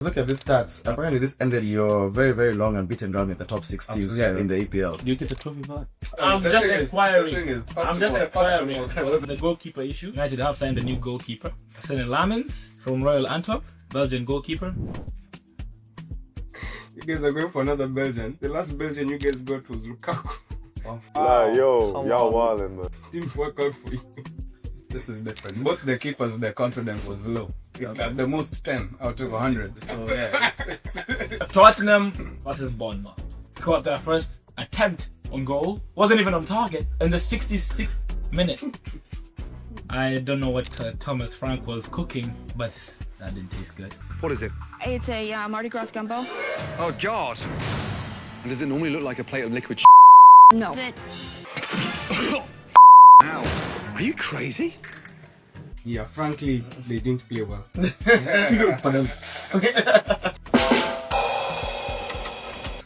Look at these stats. Apparently, this ended your very, very long unbeaten run in the top 6 teams in the EPL. Do you get the trophy back? I'm just inquiring. The goalkeeper issue. United have signed a new goalkeeper. Senne Lamens from Royal Antwerp, Belgian goalkeeper. You guys are going for another Belgian. The last Belgian you guys got was Lukaku. Y'all wildin', man. Didn't work out for you. This is different. Both the keepers, their confidence was low. At the most 10 out of 100. So yeah, it's Tottenham versus Bournemouth. Caught their first attempt on goal. Wasn't even on target in the 66th minute. I don't know what Thomas Frank was cooking, but that didn't taste good. What is it? It's a Mardi Gras gumbo. Oh, God. Does it normally look like a plate of liquid No. That's it. Ow. Are you crazy? Yeah, frankly, they didn't play well.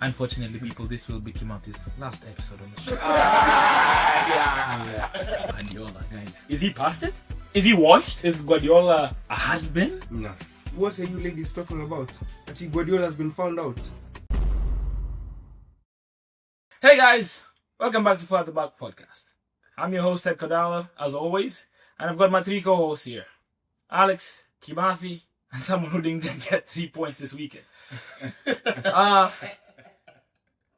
Unfortunately, people, this will be Kimothi's last episode on the show. Guardiola, guys. Is he past it? Is he washed? Is Guardiola a has-been? No. What are you ladies talking about? I think Guardiola has been found out. Hey guys, welcome back to Fly the Back Podcast. I'm your host, Ted Kodala, as always, and I've got my 3 co-hosts here. Alex, Kimathi, and someone who didn't get 3 points this weekend.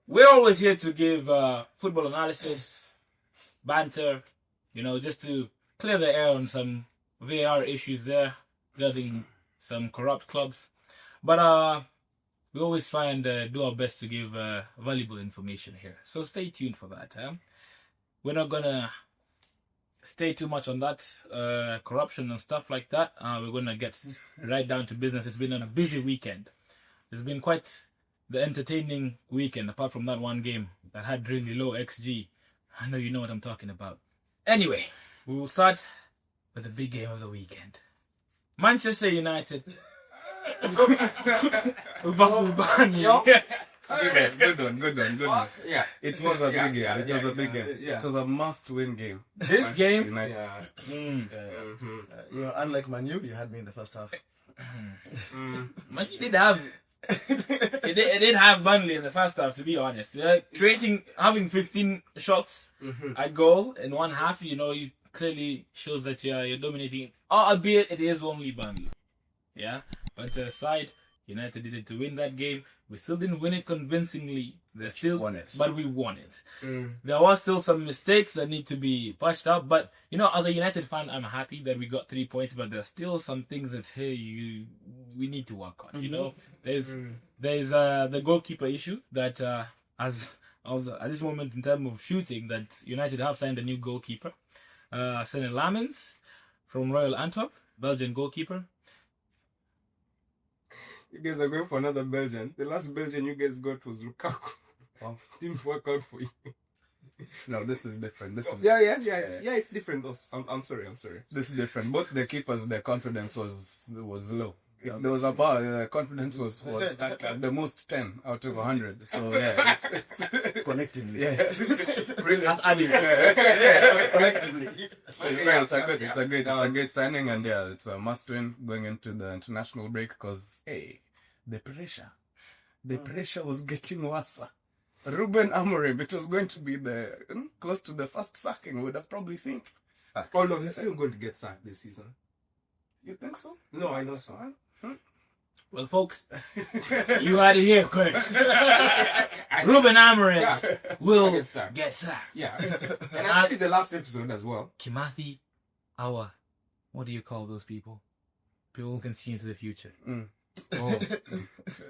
We're always here to give football analysis, banter, just to clear the air on some VAR issues there, regarding some corrupt clubs. But we always try and do our best to give valuable information here. So stay tuned for that. We're not going to stay too much on that corruption and stuff like that. We're going to get right down to business. It's been a busy weekend. It's been quite the entertaining weekend, apart from that one game that had really low XG. I know you know what I'm talking about. Anyway, we will start with the big game of the weekend. Manchester United versus Burnley. good one. Yeah, it was a big game. It was a big game. It was a must-win game. This game, Unlike Manu, you had me in the first half. Manu did have. It did have Burnley in the first half, to be honest. Having 15 shots at goal in one half, it clearly shows that you're dominating. Albeit it is only Burnley. Yeah, but aside, United did it to win that game. We still didn't win it convincingly. But we won it. There was still some mistakes that need to be patched up. But, as a United fan, I'm happy that we got 3 points. But there's still some things that, we need to work on. There's the goalkeeper issue that, at this moment in terms of shooting, that United have signed a new goalkeeper. Senne Lamens from Royal Antwerp, Belgian goalkeeper. You guys are going for another Belgian. The last Belgian you guys got was Lukaku. Didn't work out for you. No, this is different. It's different. I'm sorry. This is different. Both the keepers, their confidence was low. There was about confidence was at the most 10 out of 100. So yeah, it's Collectively. brilliant. Collectively. It's a great signing, and it's a must win going into the international break because the pressure was getting worse. Ruben Amorim, it was going to be close to the first sacking, would have probably seen. Oh no, he's still going to get sacked this season. You think so? No, I know so. Well, folks, you had it here, Chris. Ruben Amorim will get sacked. Yeah, and I said it the last episode as well. Kimathi, what do you call those people? People who can see into the future.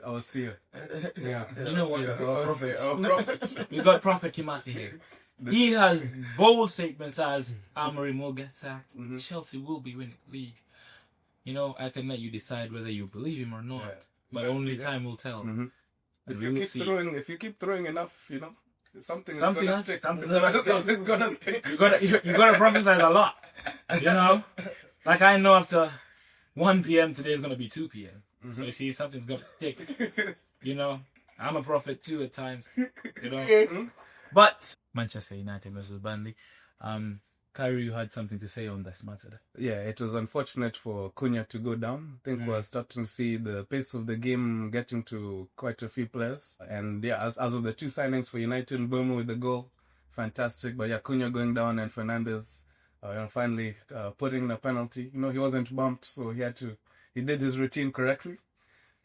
I'll see you. Yeah. You know what? Our prophet. We got Prophet Kimathi here. He has bold statements as Amorim will get sacked. Chelsea will be winning the league. I can let you decide whether you believe him or not, but only time will tell. If you keep throwing enough, something's Something gonna has- stick. something's Something's gonna stick. You gotta prophesize a lot. Like I know after 1 p.m. today is gonna be 2 p.m. So you see, something's gonna stick. I'm a prophet too at times. But Manchester United versus Burnley. Kyrie, you had something to say on this matter. Yeah, it was unfortunate for Cunha to go down. I think we're starting to see the pace of the game getting to quite a few players. And yeah, as of the 2 signings for United, Bournemouth with the goal, fantastic. But yeah, Cunha going down and Fernandes finally putting a penalty. You know, he wasn't bumped, so he did his routine correctly.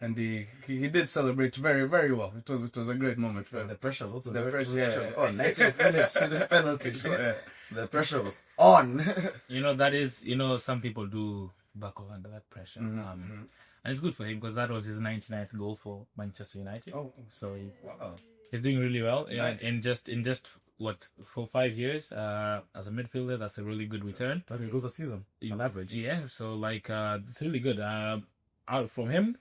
And he did celebrate very, very well. It was a great moment for him. The pressure was also The very, pressure, pressure yeah. was on. 19th minute, the penalty. Yeah. The pressure was on. You know, that is, you know, some people do buckle under that pressure. And it's good for him because that was his 99th goal for Manchester United. Oh. So Wow. he's doing really well. Nice. In just what, 5 years as a midfielder, that's a really good return. 30 goals a season on average. Yeah, so like it's really good. Out from him,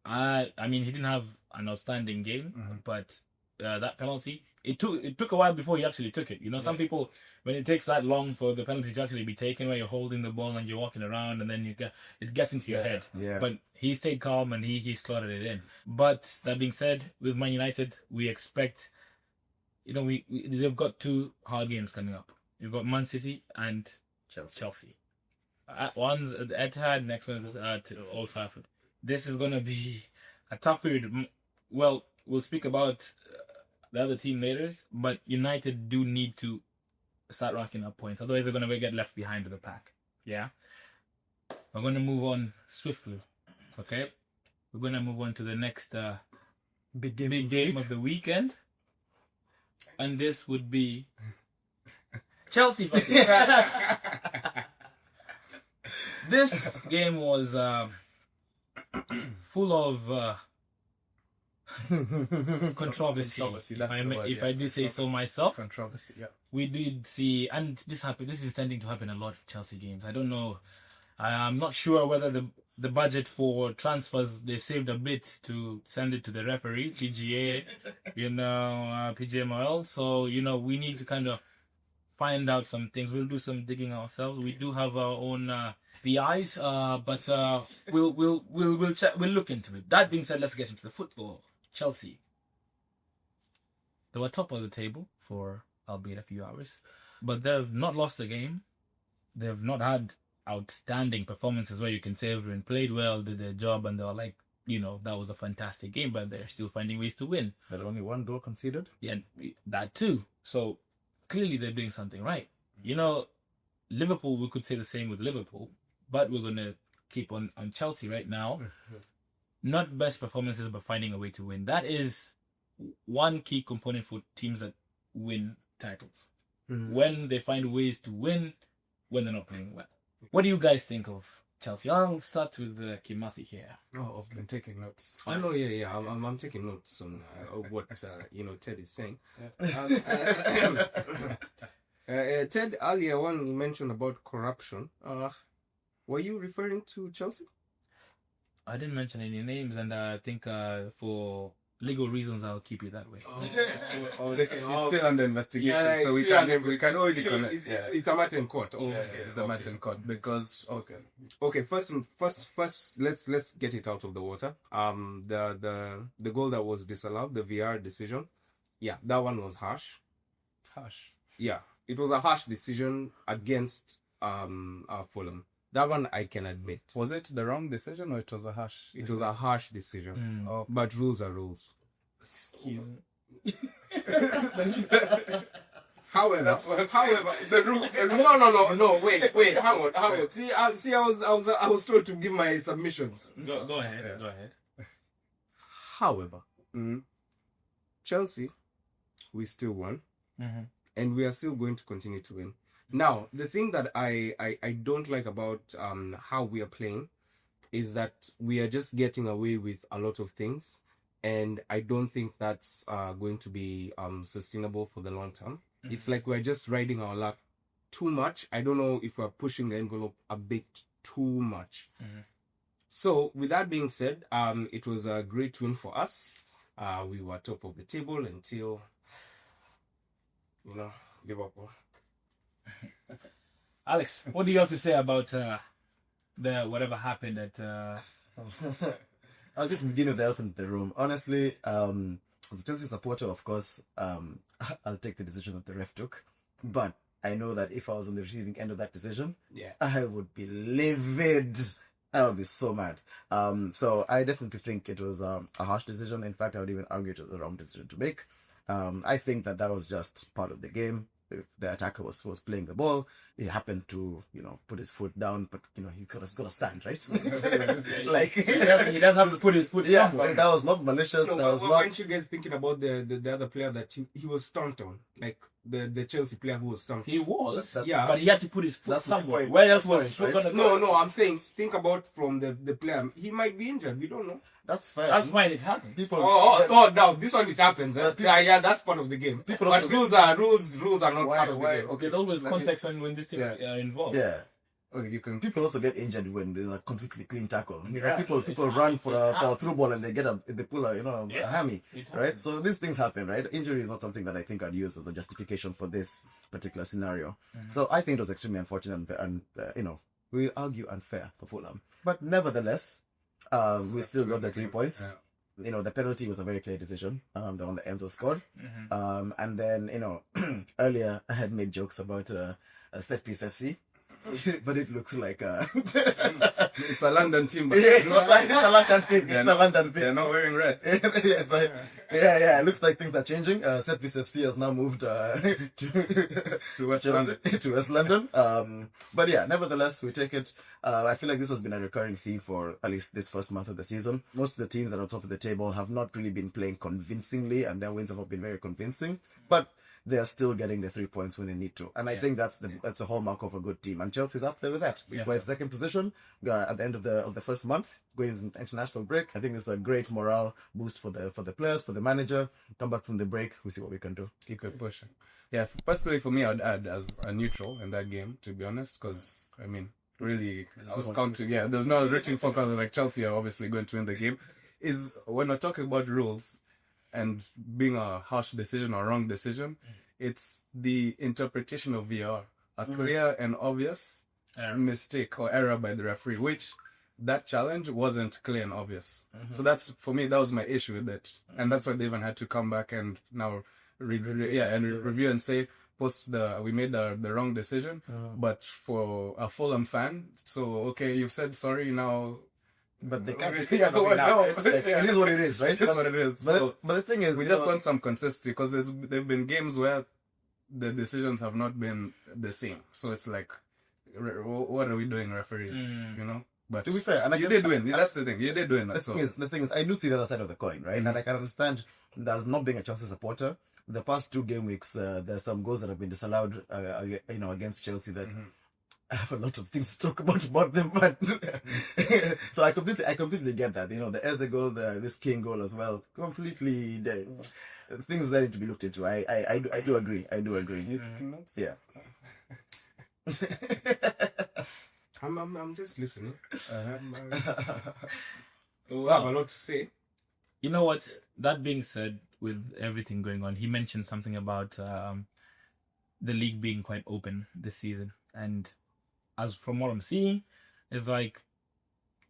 I mean, he didn't have an outstanding game, but that penalty, it took a while before he actually took it. You know, some people, when it takes that long for the penalty to actually be taken, where you're holding the ball and you're walking around, and then it gets into your head. Yeah. But he stayed calm and he slotted it in. But that being said, with Man United, we expect, you know, they've got 2 hard games coming up. You've got Man City and Chelsea. One's at Etihad, next one's at Old Trafford. This is going to be a tough period. Well, we'll speak about the other team later, but United do need to start racking up points. Otherwise, they're going to get left behind in the pack. Yeah? We're going to move on swiftly. Okay? We're going to move on to the next big game of the weekend. And this would be Chelsea versus This game was full of controversy. If I do say so myself. Controversy, yeah. We did see, and this is tending to happen a lot with Chelsea games. I don't know. I'm not sure whether the budget for transfers, they saved a bit to send it to the referee, PGA, PGMOL. So, we need to kind of find out some things. We'll do some digging ourselves. We do have our own PIs, but we'll look into it. That being said, let's get into the football. Chelsea. They were top of the table for albeit a few hours, but they've not lost the game. They've not had outstanding performances where you can say everyone played well, did their job, and they were like, that was a fantastic game, but they're still finding ways to win. But only 1 goal conceded? Yeah, that too. So clearly they're doing something right. Liverpool, we could say the same with Liverpool, but we're going to keep on Chelsea right now. Not best performances, but finding a way to win. That is one key component for teams that win titles. When they find ways to win, when they're not playing well. What do you guys think of Chelsea? I'll start with Kimathi here. Oh, I've been taking notes. I know, yeah. I'm taking notes on what Ted is saying. Ted, earlier when you mentioned about corruption, were you referring to Chelsea? I didn't mention any names, and I think for legal reasons I'll keep it that way. It's still under investigation, Yeah, so we can only connect. It's a matter in court. It's a matter in court because Okay. First, let's get it out of the water. The goal that was disallowed, the VR decision, that one was harsh. harsh. Yeah, it was a harsh decision against Fulham. That one I can admit. Was it the wrong decision or it was a harsh? It was a harsh decision. Oh, But rules are rules. However, the rule. no, wait, hang on. See, I was told to give my submissions. Go ahead. Go ahead. However, Chelsea, we still won, and we are still going to continue to win. Now, the thing that I don't like about how we are playing is that we are just getting away with a lot of things, and I don't think that's going to be sustainable for the long term. It's like we're just riding our luck too much. I don't know if we're pushing the envelope a bit too much. So, with that being said, it was a great win for us. We were top of the table until, Liverpool. Alex, what do you have to say about the whatever happened at? I'll just begin with the elephant in the room. Honestly, as a Chelsea supporter, of course, I'll take the decision that the ref took. But I know that if I was on the receiving end of that decision, Yeah. I would be livid. I would be so mad. So I definitely think it was a harsh decision. In fact, I would even argue it was the wrong decision to make. I think that was just part of the game. The attacker was playing the ball. He happened to, put his foot down, but he's got to stand, right? Like He does have to put his foot yeah, somewhere. that was not malicious. No, that was not. weren't you guys thinking about the other player that he was stomped on, like the Chelsea player who was stomped? He was, Yeah. but he had to put his foot That's my somewhere. point. Where else That's was my he point, gonna right? go? No, I'm saying think about from the player. He might be injured. We don't know. That's fair. That's fine. It happened. People. Now this one it happens. Yeah, that's part of the game. People But also- rules are not part of the game. Okay, there's always context when these things Yeah. are involved. Yeah. Okay, you can. People also get injured when there's a completely clean tackle. Yeah. People run for a through ball and they pull a Yeah. hammy, It right? happens. So these things happen, right? Injury is not something that I think I'd use as a justification for this particular scenario. So I think it was extremely unfortunate and we'll argue unfair for Fulham, but nevertheless, we still got the 3 points. Yeah. The penalty was a very clear decision. The one that Enzo scored. And then, earlier I had made jokes about set piece FC, but it looks like It's a London team, but it's a London thing. they're It's a not- London they're thing. not wearing red. It looks like things are changing. Set piece FC has now moved To West Chelsea- London. to West London. But yeah, nevertheless, we take it. I feel like this has been a recurring theme for at least this first month of the season. Most of the teams that are on top of the table have not really been playing convincingly, and their wins have not been very convincing. But they are still getting the 3 points when they need to, and I think that's a hallmark of a good team. And Chelsea's up there with that. We're in second position at the end of the first month, going into international break. I think it's a great morale boost for the players, for the manager. Come back from the break, we see what we can do. Keep it pushing. Yeah, personally for me, I'd add as a neutral in that game, to be honest, because I mean, really, I was counting. Yeah, there's no rooting for because like Chelsea are obviously going to win the game. Is when we're talking about rules and being a harsh decision or wrong decision, it's the interpretation of VAR, a clear and obvious mistake or error by the referee, which that challenge wasn't clear and obvious. So that's, for me, that was my issue with it. And that's why they even had to come back and now review and say, we made the wrong decision, but for a Fulham fan, so okay, you've said sorry now. But they can't. Yeah, It is what it is, right? That's what it is. But the thing is, We just want some consistency because there've been games where the decisions have not been the same. So it's like, what are we doing, referees? But to be fair, and you did win. That's the thing. You did win. The thing is, I do see the other side of the coin, right? And I can understand that as not being a Chelsea supporter, the past 2 game weeks, there's some goals that have been disallowed, against Chelsea that. I have a lot of things to talk about them, but so I completely get that. The Eze goal, this King goal as well, completely things that need to be looked into. I do agree. Yeah. I'm just listening. Wow. I have a lot to say. You know what? That being said, with everything going on, he mentioned something about the league being quite open this season, and as from what I'm seeing, it's like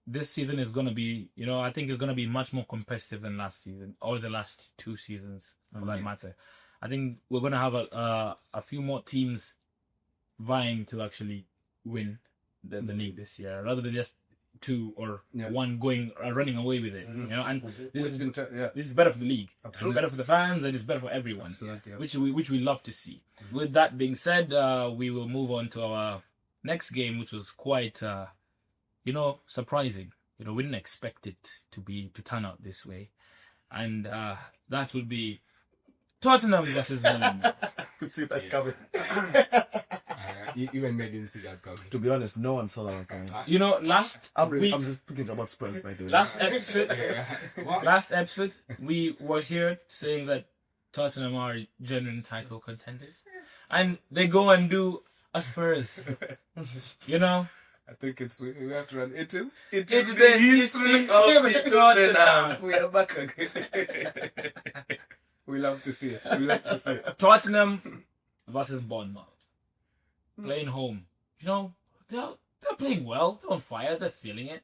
this season is going to be, I think it's going to be much more competitive than last season or the last 2 seasons for that matter. I think we're going to have a few more teams vying to actually win the league this year, rather than just 2 or 1 running away with it. And this is better for the league. It's better for the fans, and it's better for everyone. Absolutely, which we love to see. With that being said, we will move on to our next game, which was quite, surprising. We didn't expect it to turn out this way, and that would be Tottenham versus Burnley. Could see that coming. Even me didn't see that coming. To be honest, no one saw that one coming. Last week, I'm just speaking about Spurs, by the way. last episode, we were here saying that Tottenham are genuine title contenders, and they go and do a Spurs. I think we have to run. It is the history of Tottenham. We are back again. We love to see it. Tottenham versus Bournemouth. Playing home. They're playing well. They're on fire. They're feeling it.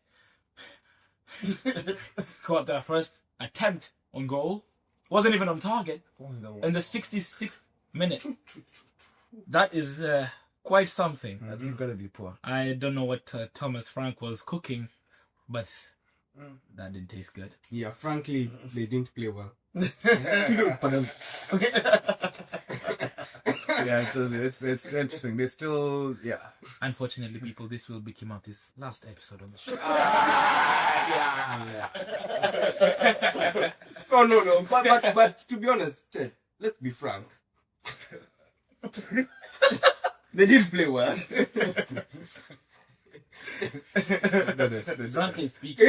Got their first attempt on goal. Wasn't even on target. In the 66th minute. that is quite something. That's incredibly poor. I don't know what Thomas Frank was cooking, but that didn't taste good. Yeah, frankly, they didn't play well. Yeah, it's interesting. They still, yeah. Unfortunately, people, this will be Kim Out this last episode on the show. No. But to be honest, Ted, let's be frank. They didn't play well. Frankly speaking,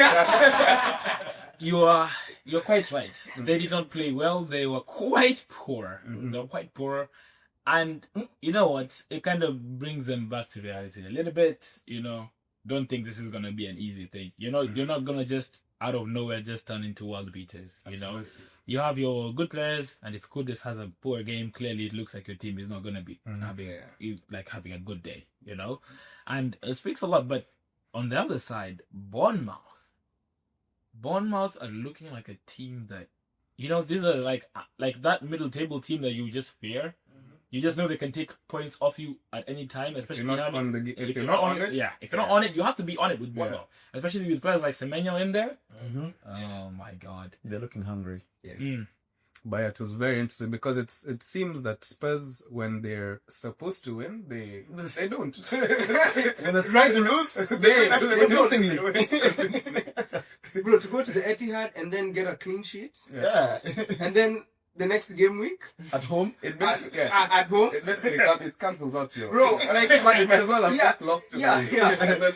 you're quite right. They did not play well. They were quite poor. They were quite poor. And you know what? It kind of brings them back to reality a little bit. You know, don't think this is gonna be an easy thing. You know, you're not gonna just out of nowhere just turn into world beaters. You know, you have your good players, and if Kudus has a poor game, clearly it looks like your team is not gonna be having a good day. You know, and it speaks a lot. But on the other side, Bournemouth are looking like a team that, you know, these are like that middle table team that you just fear. You just know they can take points off you at any time, especially if you're not on it. Yeah, if you're not on it, you have to be on it with Bournemouth. Especially with players like Semenyo in there. Oh my God, They're looking hungry. But yeah, it was very interesting because it seems that Spurs, when they're supposed to win, they don't. When they're trying to lose, they convincingly. Bro, to go to the Etihad and then get a clean sheet, Yeah. and then the next game week At home, It basically, at home, it cancels out your. bro. Like, you might as well have just lost to them.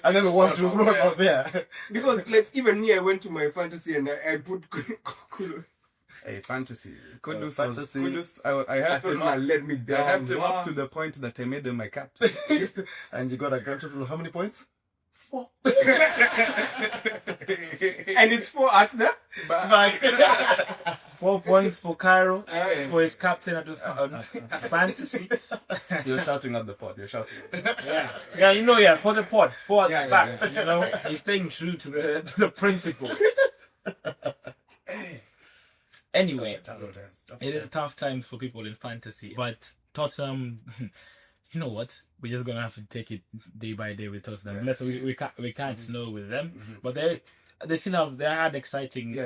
and then we want to run out there. because like even me, I went to my fantasy and I put Kudus. Hey, fantasy. Kudus Fantasy. I had him up. Let me I down. helped him up to the point that I made him my captain. And you got a grand total of how many points? 4. And it's 4 at the Back. 4 points for Cairo for his captain at the fantasy. You're shouting at the pod. You're shouting. Yeah, you know, for the pod, 4 at Yeah, the yeah, back. You know, he's staying true to the principle. Anyway, it is tough times for people in fantasy, but Tottenham, you know what? We're just gonna have to take it day by day with Tottenham. Unless we can't snow with them, but they still had exciting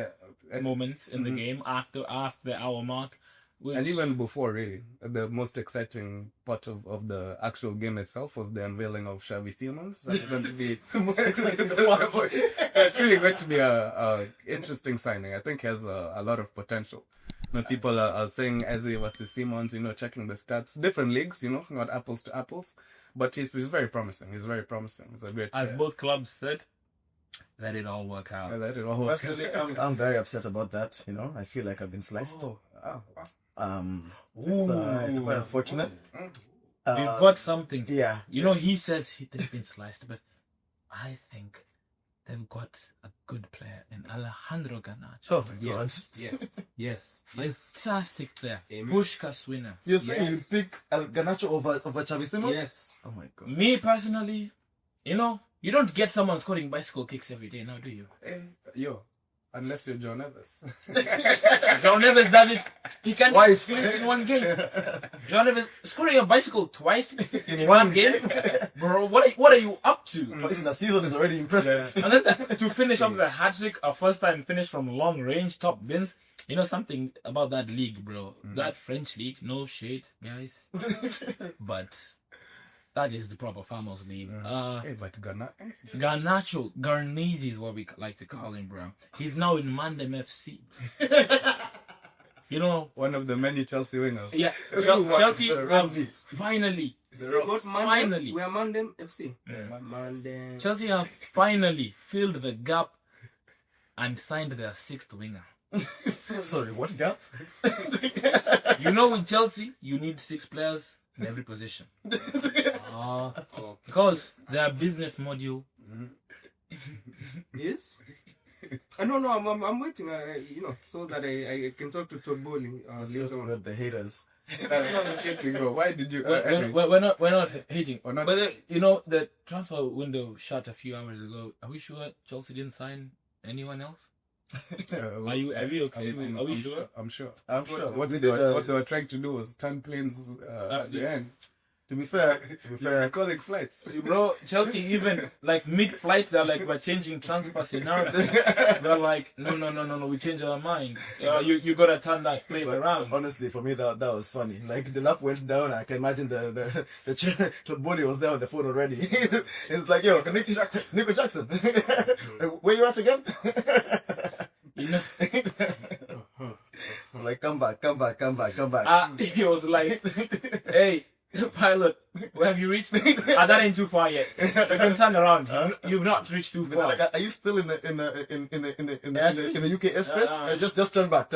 moments in the game after the hour mark. And even before, really, the most exciting part of the actual game itself was the unveiling of Xavi Simons. That's going to be The most exciting part. That's really going to be a interesting signing. I think he has a lot of potential. You know, people are saying Eze versus Simons, you know, checking the stats. Different leagues, you know, not apples to apples. But he's very promising. He's very promising. It's a great As player. both clubs said, let it all work out. I let it all work. Personally, I'm very upset about that. You know, I feel like I've been sliced. Wow. It's quite unfortunate. We've got something. Yeah. You know, he says they've been sliced, but I think they've got a good player in Alejandro Garnacho. Oh my God. Yes. Fantastic player. Amen. Pushkas winner. You're saying you pick Garnacho over Xavi Simons? Yes. Oh my God. Me personally, you know, you don't get someone scoring bicycle kicks every day now, do you? Unless you're John Evans. John Neves does it. He can Twice. do it in one game. John Neves scoring a bicycle twice in one game. Bro, what are you up to? Twice in a season is already impressive. And then to finish off the hat-trick, a first-time finish from long range, top wins. You know something about that league, bro. That French league, no shade, guys. But that is the proper Farmers League. But Garnacho, Garnese is what we like to call him, bro. He's now in Mandem FC. You know, one of the many Chelsea wingers. yeah, Chelsea Rusty. finally. We are Mandem FC. Mandem. Chelsea have finally filled the gap and signed their 6th winger. Sorry, what gap? You know, with Chelsea, you need 6 players in every position. Because their business module. Yes. No, I'm waiting. You know, so that I can talk to Todd Bowley later on. The haters. Why did you? We're not hating. We're not- But you know, the transfer window shut a few hours ago. Are we sure Chelsea didn't sign anyone else? Are you okay? Are we sure? I'm sure. I'm sure. What they were trying to do was turn planes at the end. To be fair, Calling flights. Bro, Chelsea even like mid-flight, they're like, we're changing transfer scenario. They're like, no, we change our mind. You gotta turn that play around. honestly, for me that was funny. Like the lap went down. I can imagine the Todd Bowley was there on the phone already. It's like, yo, Nico Jackson, where you at again? You know, It's like, come back. he was like, hey, pilot, where have you reached? That ain't too far yet. You can turn around. You've not reached too far. Like, are you still in the UK airspace? Just turn back.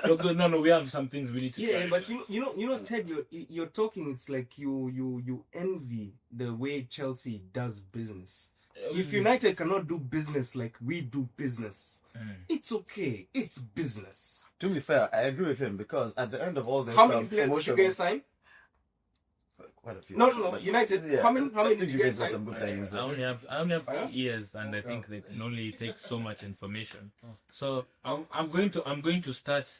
You're good. No, we have some things we need to Yeah, try. but you know, Ted, you're talking. It's like you envy the way Chelsea does business. If United cannot do business like we do business, it's okay. It's business. To be fair, I agree with him because at the end of all this, How many players did you guys sign? Quite a few. No. United. Yeah. How many I did think you you guys guys got sign? some good signings. I only have 2 years, and I think they can only take so much information. So I'm going to start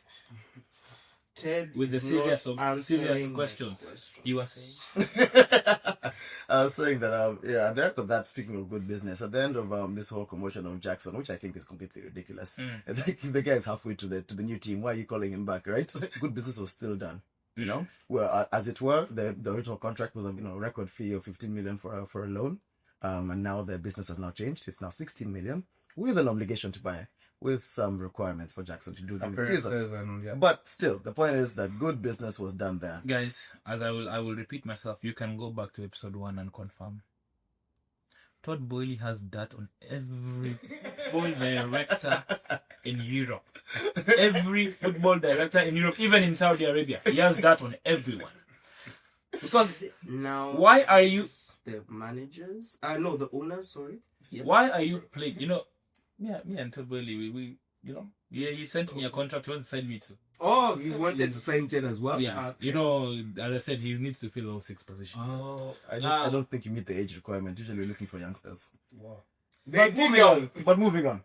Ted with the is serious not serious answering questions. my question. You were saying? I was saying that, at the end of that, speaking of good business, at the end of this whole commotion of Jackson, which I think is completely ridiculous, I think the guy is halfway to the new team. Why are you calling him back, right? Good business was still done. You know, well, as it were, the original contract was a record fee of 15 million for a loan, and now the business has now changed. It's now 16 million with an obligation to buy, with some requirements for Jackson to do during the season. Appearances and yeah. But still, the point is that good business was done there. Guys, as I will repeat myself, you can go back to episode 1 and confirm. Todd Boehly has that on every football director in Europe. Every football director in Europe, even in Saudi Arabia, he has that on everyone. Because Now, why are you? the managers? No, the owners. Sorry. Yes. Why are you playing? You know, me and Todd Boehly, we he sent me a contract. He wants to sign me to. Oh, you wanted to sign Ted as well? Yeah, you know, as I said, he needs to fill all 6 positions. Oh, I don't think you meet the age requirement. Usually we're looking for youngsters. Wow. But moving on.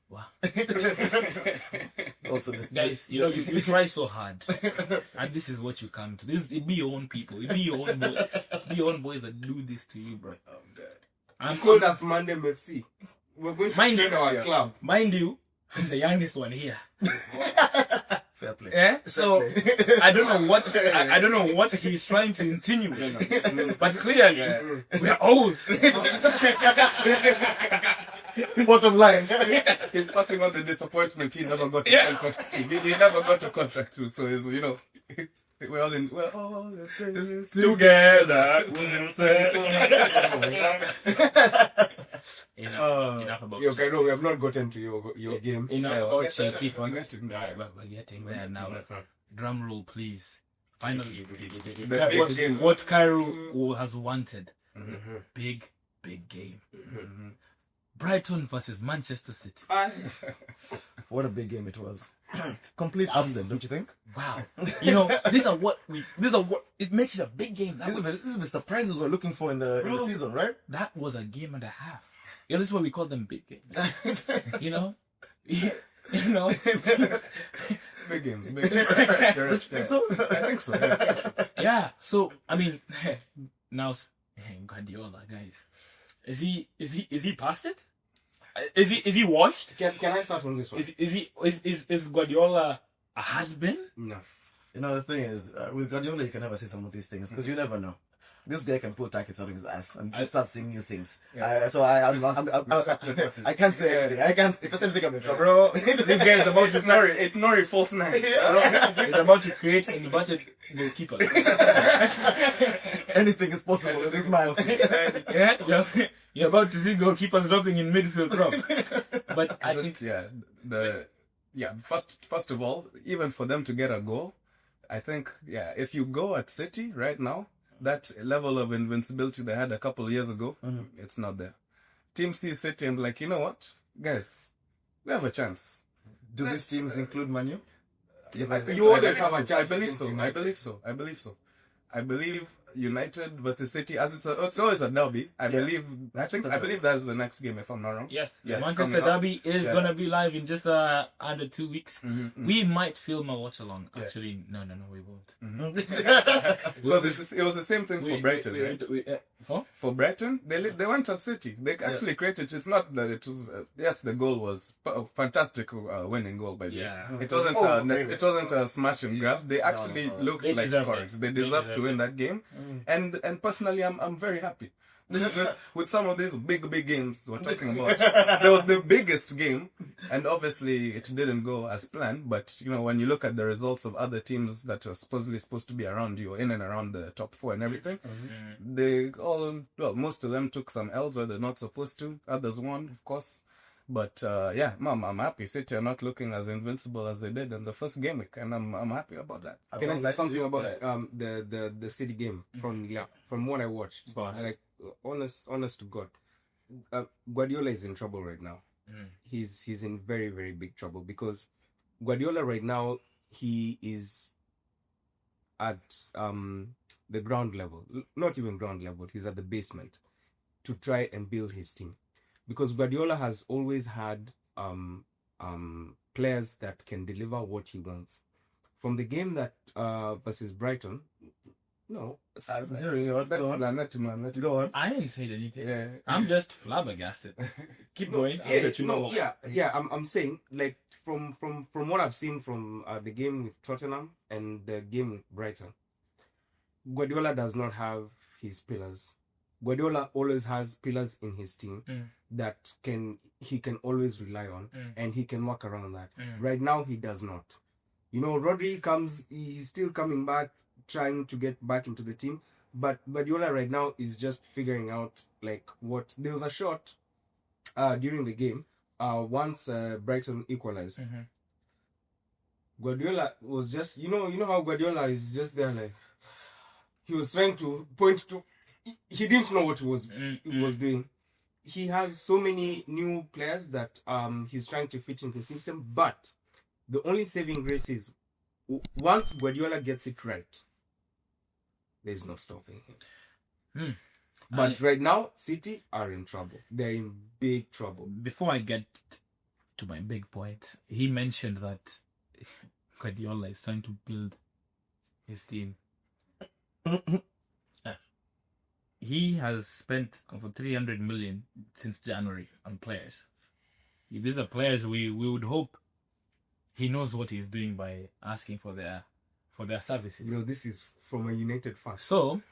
Wow. Also, this Guys, you know, you try so hard, and this is what you come to. It be your own people. It be your own boys. Be your own boys that do this to you, bro. I'm Called us Mandem FC. We're going to Mind train you, our club. Mind you, I'm the youngest one here. fair play. Yeah, so I don't know what he's trying to insinuate, but clearly we're old. Bottom line. He's passing on the disappointment he never got a contract. He never got a contract too. So it's, we're all in this together. Enough about Okay, no, we have not gotten to your game. enough about Chelsea. We're getting there. We're getting there now. Drum roll, please. Finally, big game. what Cairo has wanted. Big game. Brighton versus Manchester City. What a big game it was. Complete upset, don't you think? Wow. You know, these are what it makes it a big game. This is the surprises we're looking for in the season, right? That was a game and a half. Yeah, this is why we call them big games. You know? Big games. Don't you think so? I think so. Yeah. Yeah. So I mean, now Guardiola, guys, is he past it? Is he washed? Can I start on this one? Is Guardiola a has-been? No. The thing is, with Guardiola, you can never say some of these things because you never know. This guy can pull tactics out of his ass and start seeing new things. So I can't say anything. If I say anything, I'm in trouble. Bro, this guy is about to It's Nori false nine. He's about to create inverted goalkeepers. Anything is possible with this man. Yeah, you're about to see goalkeepers dropping in midfield drop. But I think first of all, even for them to get a goal, I think if you go at City right now, that level of invincibility they had a couple of years ago, it's not there. Team C City and like, you know what, guys, we have a chance. Do these teams include Man U? You always have a chance. I believe so. I believe United versus City, as it's always a derby. I believe that's the next game, if I'm not wrong. Yes, the Yes, Manchester coming up. Derby is Yeah. gonna be live in just under 2 weeks. We might film a watch along. Yeah. Actually, no, we won't. Because it was the same thing for Brighton, right? For Brighton, they went at City. They actually created. It's not that it was. Yes, the goal was a fantastic winning goal by the way. Yeah. It wasn't. It wasn't a smash and grab. They actually looked They like deserved scorers. it. They deserved to win that game. And personally, I'm very happy. With some of these big games we're talking about, there was the biggest game, and obviously it didn't go as planned. But when you look at the results of other teams that are supposedly supposed to be around you, or in and around the top 4 and everything, they all, well, most of them took some L's where they're not supposed to. Others won, of course. But yeah, I'm happy. City are not looking as invincible as they did in the first game week, and I'm happy about that. Can I say something about the City game from what I watched? Like honest to God, Guardiola is in trouble right now. He's in very, very big trouble, because Guardiola right now, he is at the ground level, not even ground level. He's at the basement to try and build his team, because Guardiola has always had players that can deliver what he wants. From the game that versus Brighton, no, Go on. I ain't said anything. Yeah. I'm just flabbergasted. Keep going. I'll let you know. I'm saying, like, from what I've seen from the game with Tottenham and the game with Brighton, Guardiola does not have his pillars. Guardiola always has pillars in his team that he can always rely on, and he can work around that. Right now, he does not. Rodri he's still coming back, trying to get back into the team, but Guardiola right now is just figuring out, like, what. There was a shot during the game once Brighton equalized. Guardiola was just, how Guardiola is just there, like, he was trying to point to, he didn't know what he was doing. He has so many new players that he's trying to fit into the system, but the only saving grace is once Guardiola gets it right, there's no stopping him. But right now, City are in trouble. They're in big trouble. Before I get to my big point, he mentioned that Guardiola is trying to build his team. He has spent over 300 million since January on players. If these are players, we would hope he knows what he's doing by asking for their services. This is from a United fan. So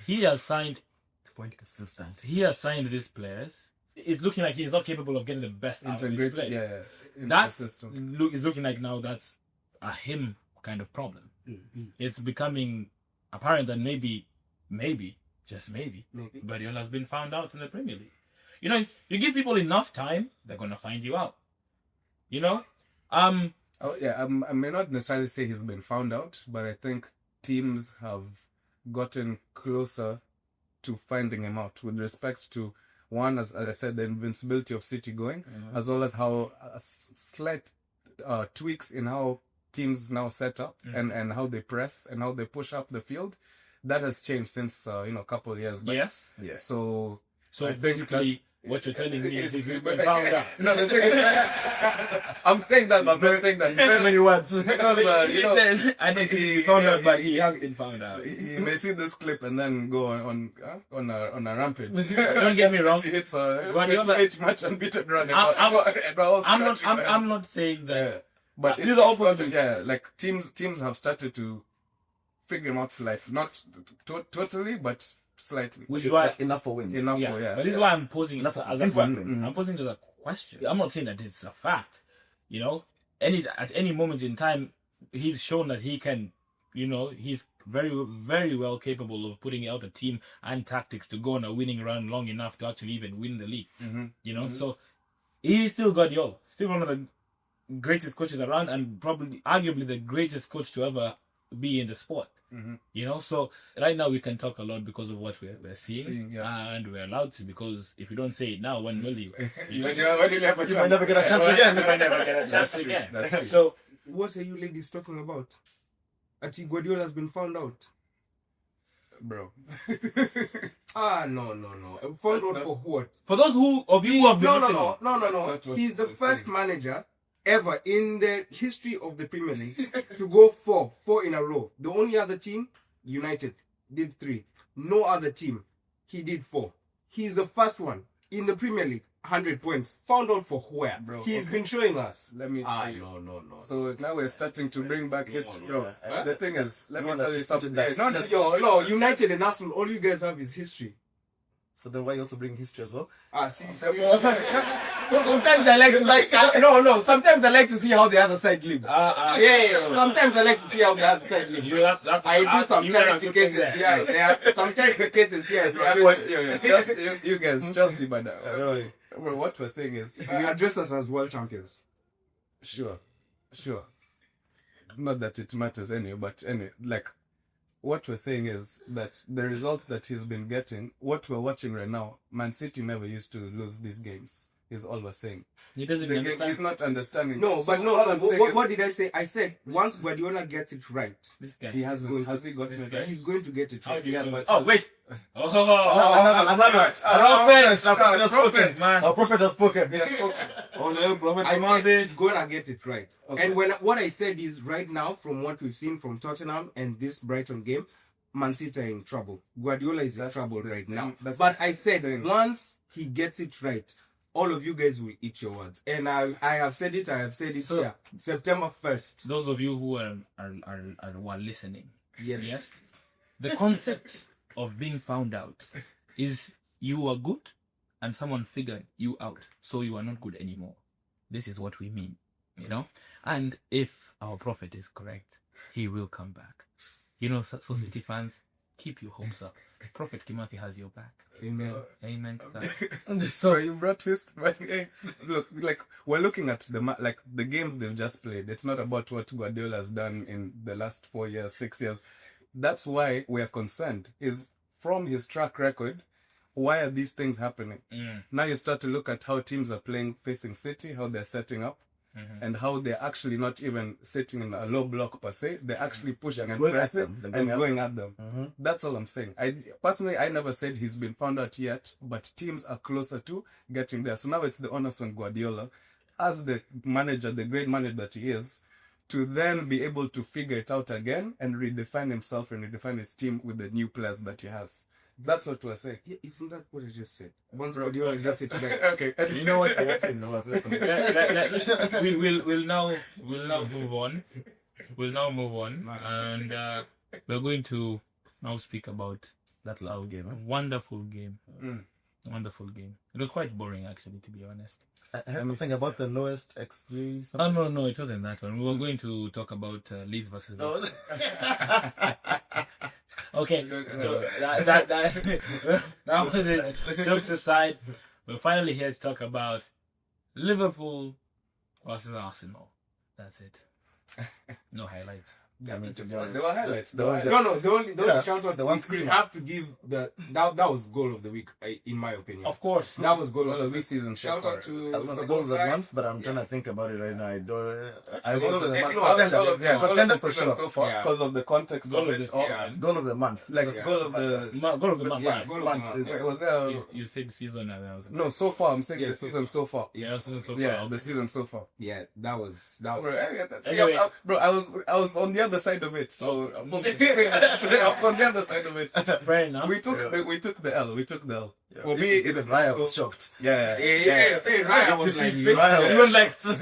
he has signed. The point can still stand. He has signed these players. It's looking like he's not capable of getting the best out of these players. Into That the system. is looking like now that's a him kind of problem. It's becoming apparent that maybe, just maybe, Guardiola's been found out in the Premier League. You give people enough time, they're gonna find you out. I may not necessarily say he's been found out, but I think teams have gotten closer to finding him out with respect to, one, as I said, the invincibility of City going, as well as how slight tweaks in how teams now set up and how they press and how they push up the field. That has changed since a couple of years back. Yes. Yeah. So I think basically, what you're telling me is he's been found out. No, the thing is, I'm saying that, but I'm not saying that. Very many words. Because, He said, I think he's found out, but he has been found out. he may see this clip and then go on a rampage. Don't get me wrong. He hits a Guardiola- 8-match unbeaten run. I'm not saying that. But These it's are starting, opportunities. like teams have started to figure him out slightly, not totally, but slightly. Which is why But enough for wins. Enough Yeah, for, yeah. but this is why I'm posing it as a Wins. I'm posing it as a question. I'm not saying that it's a fact. At any moment in time, he's shown that he can. He's very, very well capable of putting out a team and tactics to go on a winning run long enough to actually even win the league. So he's still Guardiola, still one of the greatest coaches around, and probably, arguably, the greatest coach to ever be in the sport. So right now we can talk a lot because of what we're seeing, and we're allowed to, because if you don't say it now, when will you? You might never get a chance again. You might never get a chance again. That's true. bro. No. Found out for what? For those of you who have been No. listening. Not what He's the we're first saying. manager ever in the history of the Premier League to go four in a row. The only other team, United, did 3. No other team, he did 4. He's the first one in the Premier League. 100 points. Found out for where? Bro, He's okay. been showing us. Let me tell you. No. So now we're starting to bring back history. Bro, Yeah. the thing is, let me No, tell you that's something. disputed that. No, that's No, United and Arsenal, all you guys have is history. So then why you also bring history as well? See, sometimes I like no. Sometimes I like to see how the other side lives. Sometimes I like to see how the other side lives. I do some charity cases. Yeah. Some charity cases here. You guys, Chelsea, but well, what we're saying is, you address us as world champions. sure. Not that it matters anyway, but anyway, like what we're saying is that the results that he's been getting, what we're watching right now, Man City never used to lose these games. Is all we're saying. He doesn't The game, understand. he's not understanding. No, So but no. all I'm saying is- What did I say? I said once Guardiola gets it right, This guy. He hasn't. Has he gotten it right? he's going to get it How right. do you Yeah, know? but Oh, has- wait. Oh, Our prophet has spoken. I said he's going to get it right. Okay. And what I said is right now, from what we've seen from Tottenham and this Brighton game, Man City are in trouble. Guardiola is in trouble the right same- now. that's But the I said thing. once he gets it right, all of you guys will eat your words. And I have said it. So- here. September 1st. those of you who are listening. Yes. The concept of being found out is you are good and someone figured you out, so you are not good anymore. This is what we mean, you know? And if our prophet is correct, he will come back. You know, so City fans, keep your hopes up. Prophet Kimathi has your back. Amen. Amen to that. Sorry, you brought history. Look, like we're looking at the games they've just played. It's not about what Guardiola has done in the last 4 years, 6 years. That's why we're concerned. Is from his track record, why are these things happening? Now you start to look at how teams are playing facing City, how they're setting up, and how they're actually not even sitting in a low block per se. They're actually pushing and going at pressing them. They're and going going at them. That's all I'm saying. I never said he's been found out yet, but teams are closer to getting there. So now it's the onus on Guardiola, as the manager, the great manager that he is, to then be able to figure it out again and redefine himself and redefine his team with the new players that he has. That's what we're saying. Yeah, isn't that what I just said? Once Guardiola gets it right. Okay. You know what? We'll now move on. We'll now move on, and we're going to now speak about That last game, huh? wonderful game. Wonderful game. It was quite boring, actually, to be honest. I heard something about the lowest XG. Oh no, it wasn't that one. We were going to talk about Leeds versus. Okay, so that was it. Jokes aside, we're finally here to talk about Liverpool versus Arsenal. That's it. No highlights. I mean, to be There honest, were highlights. the one No, the only shout out the one we screamer. have to give that was goal of the week, in my opinion. Of course. That was goal All of the of week. this season. so Shout far. out to I was on the goals of the Szoboszlai. month, but I'm trying to think about it right now. I don't. I Goal goal of of the the month. month. Contender for sure. so far, Yeah. because of the context Goal of of it. the- all. yeah. Goal of the month. Like So, goal of the. Goal of the month. Yeah, Yes. goal of the month. Wait, was there? You said season and I was. No, so far. I'm saying Yeah, the season so far. Yeah, season so far. Yeah, the season so far. Yeah, that was. Anyway. Bro, I was on the other side of it, so I was on the other side of it. Fair enough. We took the L. We took the L. yeah. For me, even Raya was shocked. Yeah. Hey, Ryan was like, Raya He was was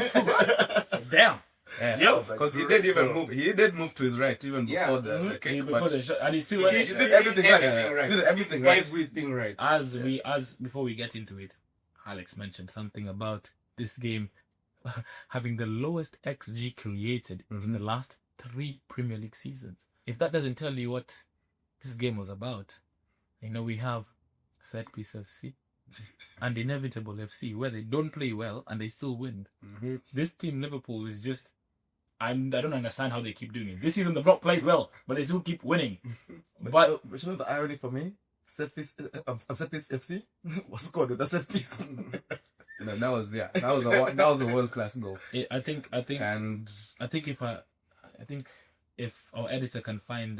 like, damn. Yeah, because he did even move. He did move to his right even Yeah. before the kick. Before But the shot, and he still He went. did everything right. Everything right. He did everything right. everything right. As before we get into it, Alex mentioned something about this game having the lowest XG created in the last 3 Premier League seasons. If that doesn't tell you what this game was about, we have Set Piece FC and Inevitable FC, where they don't play well and they still win. This team, Liverpool, is just... I don't understand how they keep doing it. This season they've not played well, but they still keep winning. But you know the irony for me? Set piece FC was scored with a set piece. that was a world class goal. I think And if our editor can find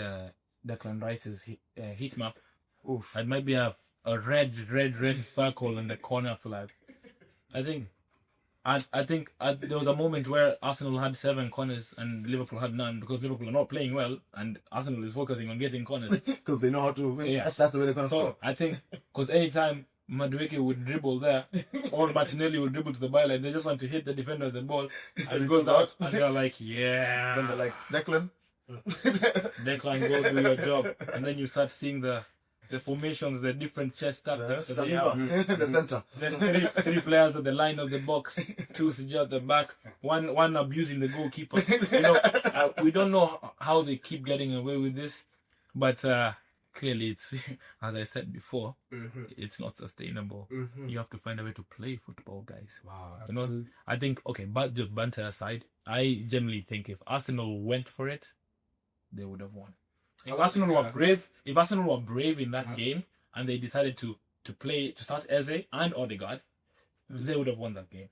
Declan Rice's heat map. Oof. It might be a red circle in the corner flag. I think there was a moment where Arsenal had 7 corners and Liverpool had none because Liverpool are not playing well and Arsenal is focusing on getting corners. Because they know how to win. Yeah. That's the way they're going to So score. I think because anytime Madueke would dribble there or Martinelli would dribble to the byline, they just want to hit the defender of the ball and it goes out and they're like, yeah. Then they're like, Declan. Declan, go do your job. And then you start seeing the formations, the different chest tactics that they have. The center. There's three players at the line of the box, 2 Sijja at the back, one abusing the goalkeeper. We don't know how they keep getting away with this, but clearly it's, as I said before, it's not sustainable. You have to find a way to play football, guys. Wow. I think, okay, but just banter aside, I generally think if Arsenal went for it, they would have won. If Arsenal were brave in that game and they decided to start Eze and Odegaard, they would have won that game.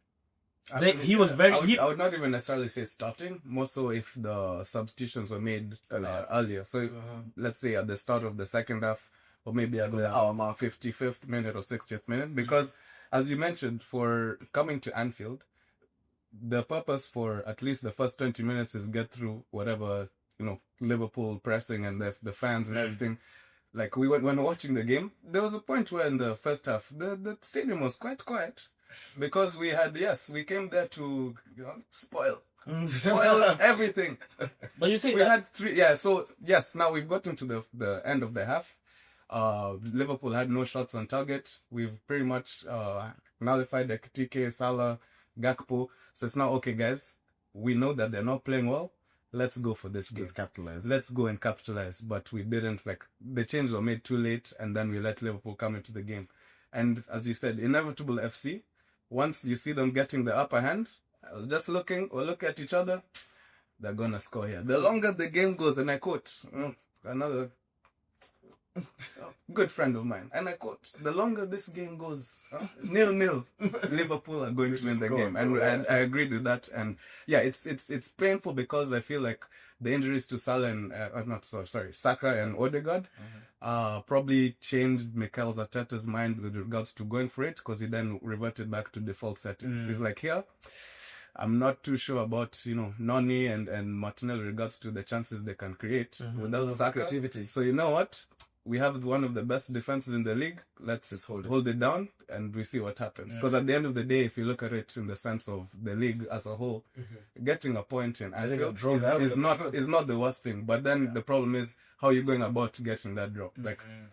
I would not even necessarily say starting, more so if the substitutions were made earlier. So let's say at the start of the second half, or maybe at the 55th minute or 60th minute, because as you mentioned, for coming to Anfield, the purpose for at least the first 20 minutes is get through whatever, Liverpool pressing and the fans and everything. Like when watching the game, there was a point where in the first half, the stadium was quite quiet because we came there to spoil everything. But you see, we had 3. Yeah, so yes, now we've gotten to the end of the half. Liverpool had no shots on target. We've pretty much nullified the TK, Salah, Gakpo. So it's now okay, guys. We know that they're not playing well. Let's go for this game. Let's capitalize. Let's go and capitalize. But we didn't. The changes were made too late, and then we let Liverpool come into the game. And as you said, inevitable FC. Once you see them getting the upper hand, I was just look at each other. They're gonna score here. The longer the game goes, and I quote another good friend of mine, and I quote, the longer this game goes, 0-0, Liverpool are going to win the game. And I agreed with that. And yeah, it's painful because I feel like the injuries to Salah and Saka and Odegaard probably changed Mikel Arteta's mind with regards to going for it, because he then reverted back to default settings. He's like, here, I'm not too sure about, Noni and Martinelli with regards to the chances they can create without Saka. Creativity. So you know what? We have one of the best defenses in the league. Let's hold it down and we see what happens. Because at the end of the day, if you look at it in the sense of the league as a whole, getting a point in Anfield is not the worst thing. But then the problem is how you're going about getting that draw.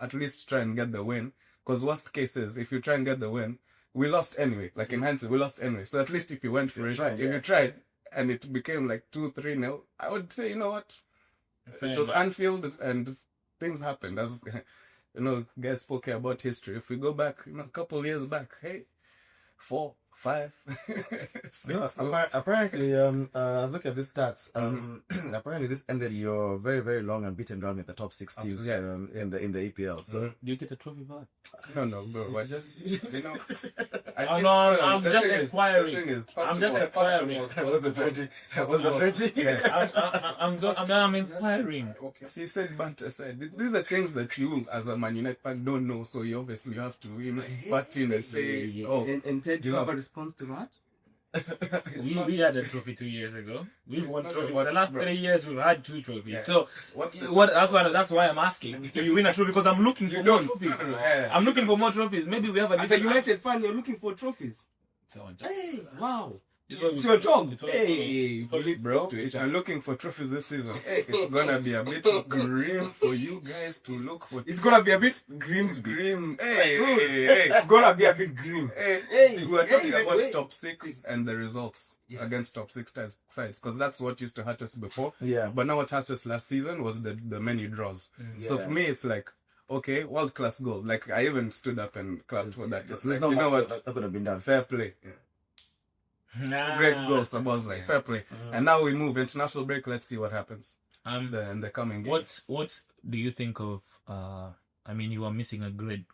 At least try and get the win. Because worst case is, if you try and get the win, we lost anyway. In hindsight, we lost anyway. So at least if you went for it, if you tried, and it became 2-3-0, I would say, you know what? It was Anfield and things happened. As guys spoke about history. If we go back, a couple of years back, hey, 4, 5. Apparently, look at these stats. Apparently, this ended your very, very long unbeaten run with the top 6 teams in the EPL. So, do you get a trophy for that? No, bro. I just, I'm just inquiring. I'm just inquiring. I wasn't ready. I'm inquiring. Okay. So you said banter aside. These are things that you, as a Man United fan, don't know. So you obviously have to, butt in and say, And Ted, do you have a response to that? We had a trophy 2 years ago. We've won trophy. For the last 3 years, we've had 2 trophies. Yeah. So that's why I'm asking. Do you win a trophy? Because I'm looking for more trophies. I'm looking for more trophies. Maybe we have a As a United fan, you're looking for trophies. hey, wow. It's your dog. Hey, bro, if you're looking for trophies this season, it's gonna be a bit grim for you guys to look for. It's gonna be a bit grim. Hey. It's gonna be a bit grim. We're talking about top 6 and the results against top 6 sides, because that's what used to hurt us before. Yeah. But now what hurt us last season was the many draws. So for me, it's like, okay, world class goal. I even stood up and clapped for that. It's like, you know what? That could have been done. Fair play. Great goal, Szoboszlai. Fair play. And now we move international break. Let's see what happens in the coming games. What do you think of I mean, you are missing a good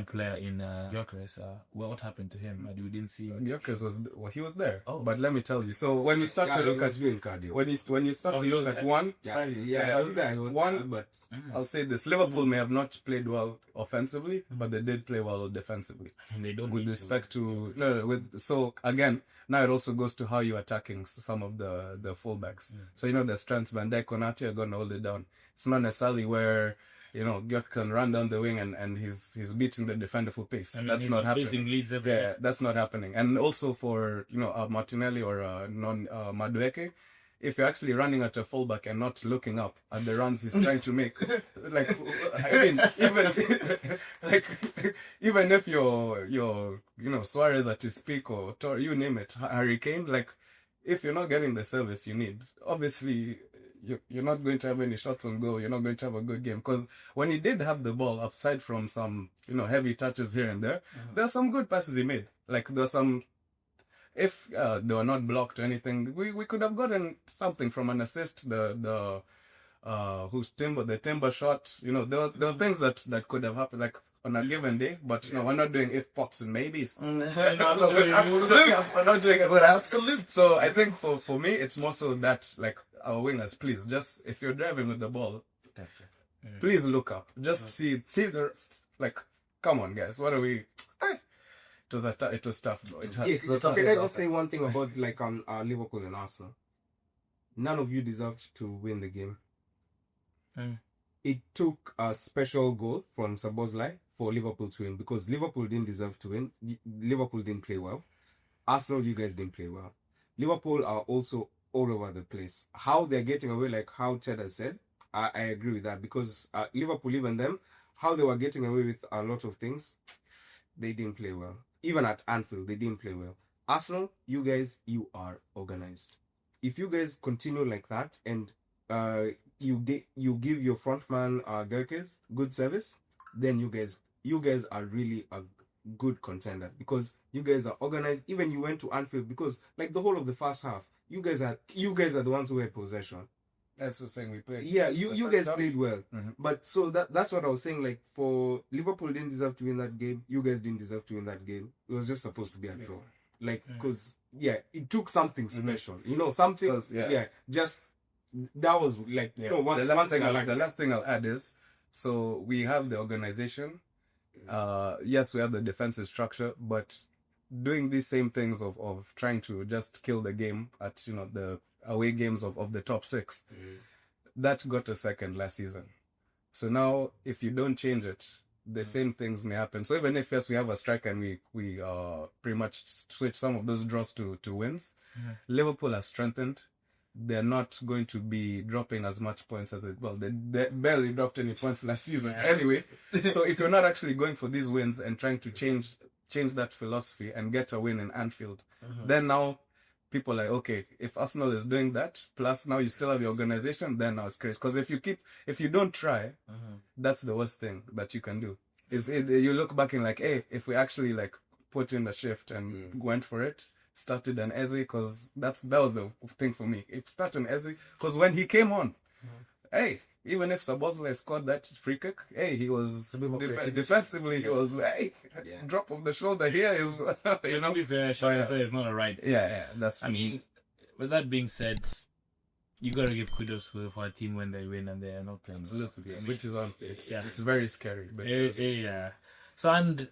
player in Gyökeres. What happened to him? We didn't see him. Gyökeres he was there. Oh. But let me tell you. So when you start to look at cardio. when you start to look at one, I was there. But I'll say this: Liverpool may have not played well offensively, but they did play well defensively. And they don't With need respect to so again, now it also goes to how you're attacking some of the fullbacks. So the strengths Van Dijk, Konate are gonna hold it down. It's not necessarily where Gyökeres can run down the wing and he's beating the defender for pace. That's not happening. Leads everywhere. That's not happening. And also for Martinelli or Madueke, if you're actually running at a fullback and not looking up at the runs he's trying to make, like I mean, even if you're Suarez at his peak or you name it, Harry Kane, like if you're not getting the service you need, obviously you're not going to have any shots on goal. You're not going to have a good game, because when he did have the ball, aside from some heavy touches here and there, there's some good passes he made. Like there's some. If they were not blocked or anything, we could have gotten something from an assist. The Timber shot. There were things that could have happened like on a given day. But we're not doing if pots and maybes. We're not doing it with absolute. So I think for me, it's more so that like our wingers, please, just if you're driving with the ball, please look up. Just see the like. Come on, guys. What are we? It was tough, bro. Yes, can I just say one thing about like Liverpool and Arsenal? None of you deserved to win the game. It took a special goal from Szoboszlai for Liverpool to win, because Liverpool didn't deserve to win. Liverpool didn't play well. Arsenal, you guys didn't play well. Liverpool are also all over the place. How they're getting away, like how Ted has said, I agree with that, because Liverpool, even them, how they were getting away with a lot of things, they didn't play well. Even at Anfield, they didn't play well. Arsenal, you guys, you are organized. If you guys continue like that and you give your front man Gyökeres good service, then you guys are really a good contender, because you guys are organized. Even you went to Anfield, because like the whole of the first half, you guys are the ones who had possession. That's the thing we played. Yeah, you guys played well. But so that's what I was saying. Like for Liverpool didn't deserve to win that game. You guys didn't deserve to win that game. It was just supposed to be a draw. Like because it took something special. Something. Just that was like the last thing I'll add is, so we have the organization. Yes, we have the defensive structure, but doing these same things of trying to just kill the game at the away games of the top 6, that got a second last season. So now if you don't change it, the same things may happen. So even if we have a strike and we pretty much switch some of those draws to wins, Liverpool have strengthened. They're not going to be dropping as much points as they barely dropped any points last season anyway. So if you're not actually going for these wins and trying to change that philosophy and get a win in Anfield, then now people are like, okay, if Arsenal is doing that, plus now you still have your organization, then now it's crazy. Because if you don't try, that's the worst thing that you can do. You look back and like, hey, if we actually like put in the shift and went for it, started an Eze, because that was the thing for me. If started an Eze, because when he came on, hey, even if Szoboszlai scored that free kick, hey, he was defensively, he was drop of the shoulder here is To be fair, Szoboszlai is not a right. That's. I mean, with that being said, you gotta give kudos for a team when they win and they are not playing. Which is honestly, it's very scary. So, and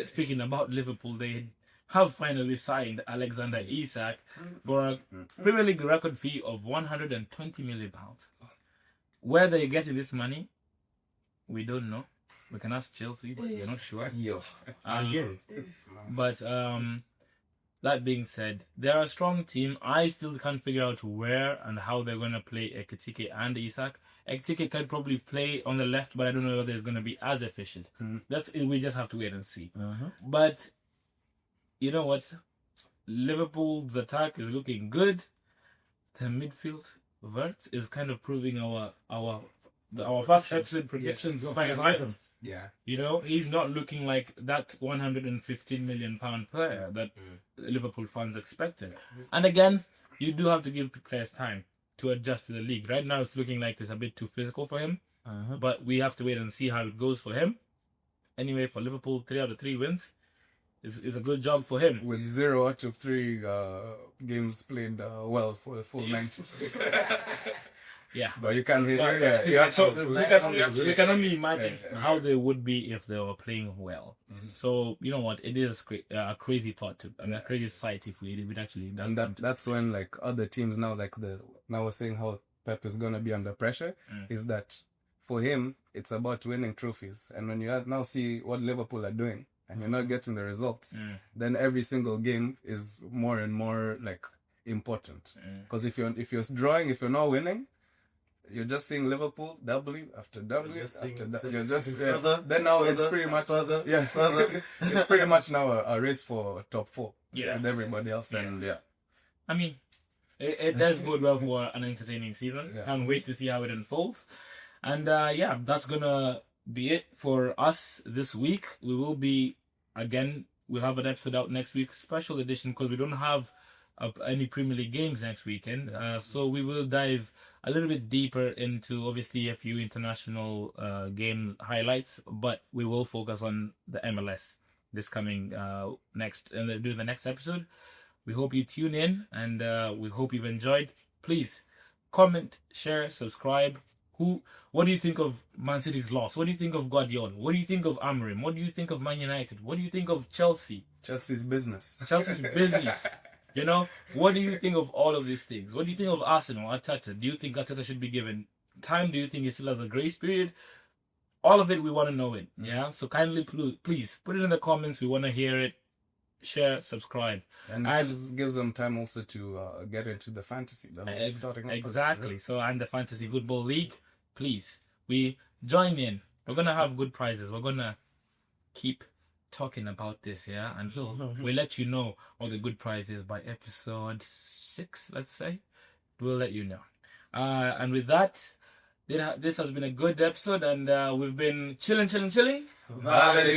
speaking about Liverpool, they have finally signed Alexander Isak for a Premier League record fee of £120 million. Where they're getting this money, we don't know. We can ask Chelsea, but we're not sure. But that being said, they're a strong team. I still can't figure out where and how they're going to play Ekitike and Isak. Ekitike can probably play on the left, but I don't know whether it's going to be as efficient. We just have to wait and see. But you know what? Liverpool's attack is looking good. The midfield, Wirtz, is kind of proving our first episode predictions of item. He's not looking like that £115 million player that Liverpool fans expected. And again, you do have to give players time to adjust to the league. Right now, it's looking like it's a bit too physical for him. But we have to wait and see how it goes for him. Anyway, for Liverpool, 3 out of 3 wins is a good job for him. With 0 out of 3 games played well for the full 90. Yeah. But you can We can only imagine how they would be if they were playing well. So, you know what? It is a crazy thought, a crazy sight if we would actually... That's when, like, other teams now, like, now we're saying how Pep is going to be under pressure, is that for him, it's about winning trophies. And when you now see what Liverpool are doing, and you're not getting the results, then every single game is more and more, like, important. Because if you're drawing, if you're not winning, you're just seeing Liverpool W after W after W. You're just further, then now further, it's pretty much further. It's pretty much now a race for top 4 Yeah. with everybody else. And I mean, it does bode well for an entertaining season. Yeah. Can't wait to see how it unfolds. And that's gonna be it for us this week. We'll have an episode out next week, special edition, because we don't have any Premier League games next weekend. So we will dive a little bit deeper into obviously a few international game highlights, but we will focus on the MLS this coming during the next episode. We hope you tune in, and we hope you've enjoyed. Please comment, share, subscribe. What do you think of Man City's loss? What do you think of Guardiola? What do you think of Amorim? What do you think of Man United? What do you think of Chelsea? Chelsea's business. Chelsea's business. You know, what do you think of all of these things? What do you think of Arsenal, Arteta? Do you think Arteta should be given time? Do you think he still has a grace period? All of it, we want to know it. Yeah. So kindly, please put it in the comments. We want to hear it. Share, subscribe, and gives them time also to get into the fantasy. Starting exactly. So, and the Fantasy Football League, please, we join in. We're gonna have good prizes. We're gonna keep talking about this, yeah, and we'll let you know all the good prizes by episode 6. Let's say we'll let you know. And with that, this has been a good episode, and we've been chilling. Valid.